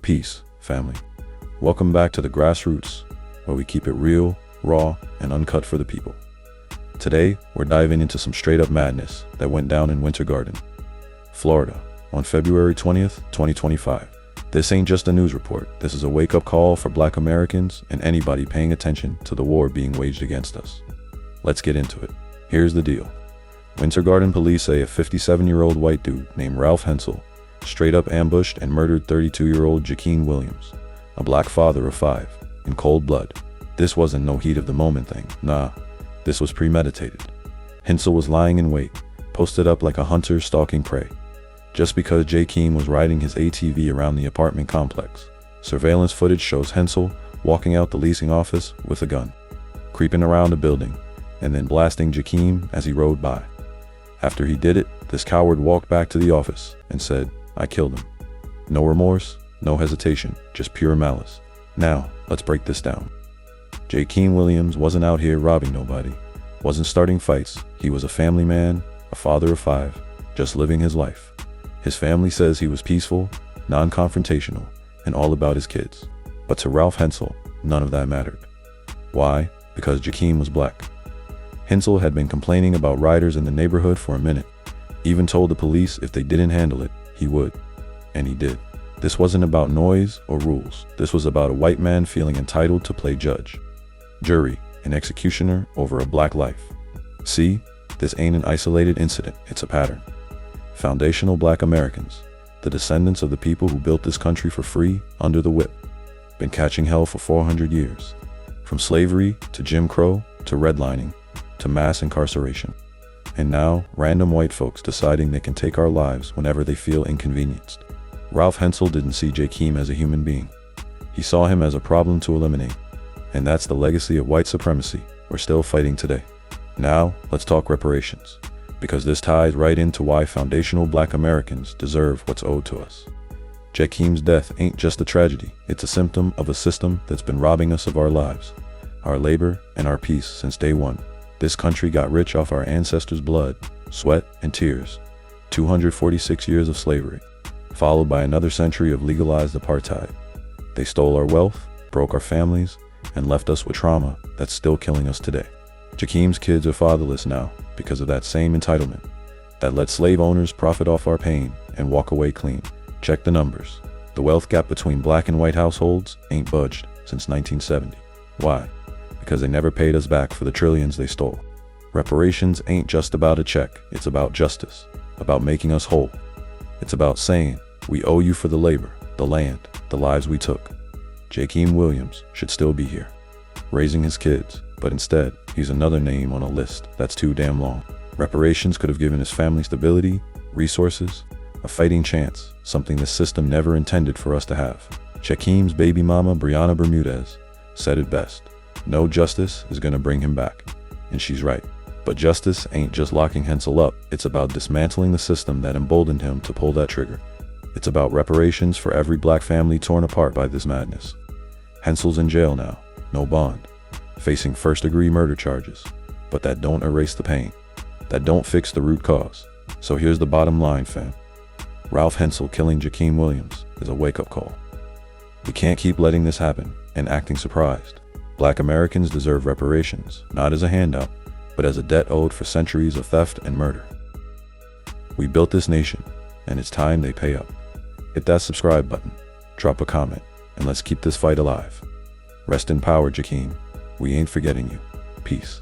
Peace, family. Welcome back to the grassroots, where we keep it real, raw, and uncut for the people. Today, we're diving into some straight-up madness that went down in Winter Garden, Florida, on February 20th, 2025. This ain't just a news report. This is a wake-up call for Black Americans and anybody paying attention to the war being waged against us. Let's get into it. Here's the deal. Winter Garden police say a 57-year-old white dude named Ralph Hensel straight up ambushed and murdered 32-year-old Jakeem Williams, a black father of 5, in cold blood. This wasn't no heat of the moment thing. Nah, this was premeditated. Hensel was lying in wait, posted up like a hunter stalking prey. Just because Jakeem was riding his ATV around the apartment complex, surveillance footage shows Hensel walking out the leasing office with a gun, creeping around the building, and then blasting Jakeem as he rode by. After he did it, this coward walked back to the office and said, "I killed him." No remorse, no hesitation, just pure malice. Now, let's break this down. Jakeem Williams wasn't out here robbing nobody, wasn't starting fights. He was a family man, a father of 5, just living his life. His family says he was peaceful, non-confrontational, and all about his kids. But to Ralph Hensel, none of that mattered. Why? Because Jakeem was black. Hensel had been complaining about riders in the neighborhood for a minute, even told the police if they didn't handle it, he would. And he did. This wasn't about noise or rules. This was about a white man feeling entitled to play judge, jury, and executioner over a black life. See, this ain't an isolated incident, it's a pattern. Foundational Black Americans, the descendants of the people who built this country for free under the whip, been catching hell for 400 years. From slavery to Jim Crow to redlining to mass incarceration. And now, random white folks deciding they can take our lives whenever they feel inconvenienced. Ralph Hensel didn't see Jakeem as a human being. He saw him as a problem to eliminate. And that's the legacy of white supremacy we're still fighting today. Now, let's talk reparations, because this ties right into why foundational Black Americans deserve what's owed to us. Jakeem's death ain't just a tragedy, it's a symptom of a system that's been robbing us of our lives, our labor, and our peace since day one. This country got rich off our ancestors' blood, sweat, and tears. 246 years of slavery, followed by another century of legalized apartheid. They stole our wealth, broke our families, and left us with trauma that's still killing us today. Jakeem's kids are fatherless now because of that same entitlement that let slave owners profit off our pain and walk away clean. Check the numbers. The wealth gap between black and white households ain't budged since 1970. Why? Because they never paid us back for the trillions they stole. Reparations ain't just about a check, it's about justice, about making us whole. It's about saying, we owe you for the labor, the land, the lives we took. Jakeem Williams should still be here, raising his kids, but instead, he's another name on a list that's too damn long. Reparations could have given his family stability, resources, a fighting chance, something the system never intended for us to have. Jakeem's baby mama, Brianna Bermudez, said it best. No justice is gonna bring him back. And she's right. But justice ain't just locking Hensel up, it's about dismantling the system that emboldened him to pull that trigger. It's about reparations for every black family torn apart by this madness. Hensel's in jail now, no bond, facing first-degree murder charges. But that don't erase the pain. That don't fix the root cause. So here's the bottom line, fam. Ralph Hensel killing Jakeem Williams is a wake-up call. We can't keep letting this happen and acting surprised. Black Americans deserve reparations, not as a handout, but as a debt owed for centuries of theft and murder. We built this nation, and it's time they pay up. Hit that subscribe button, drop a comment, and let's keep this fight alive. Rest in power, Jakeem. We ain't forgetting you. Peace.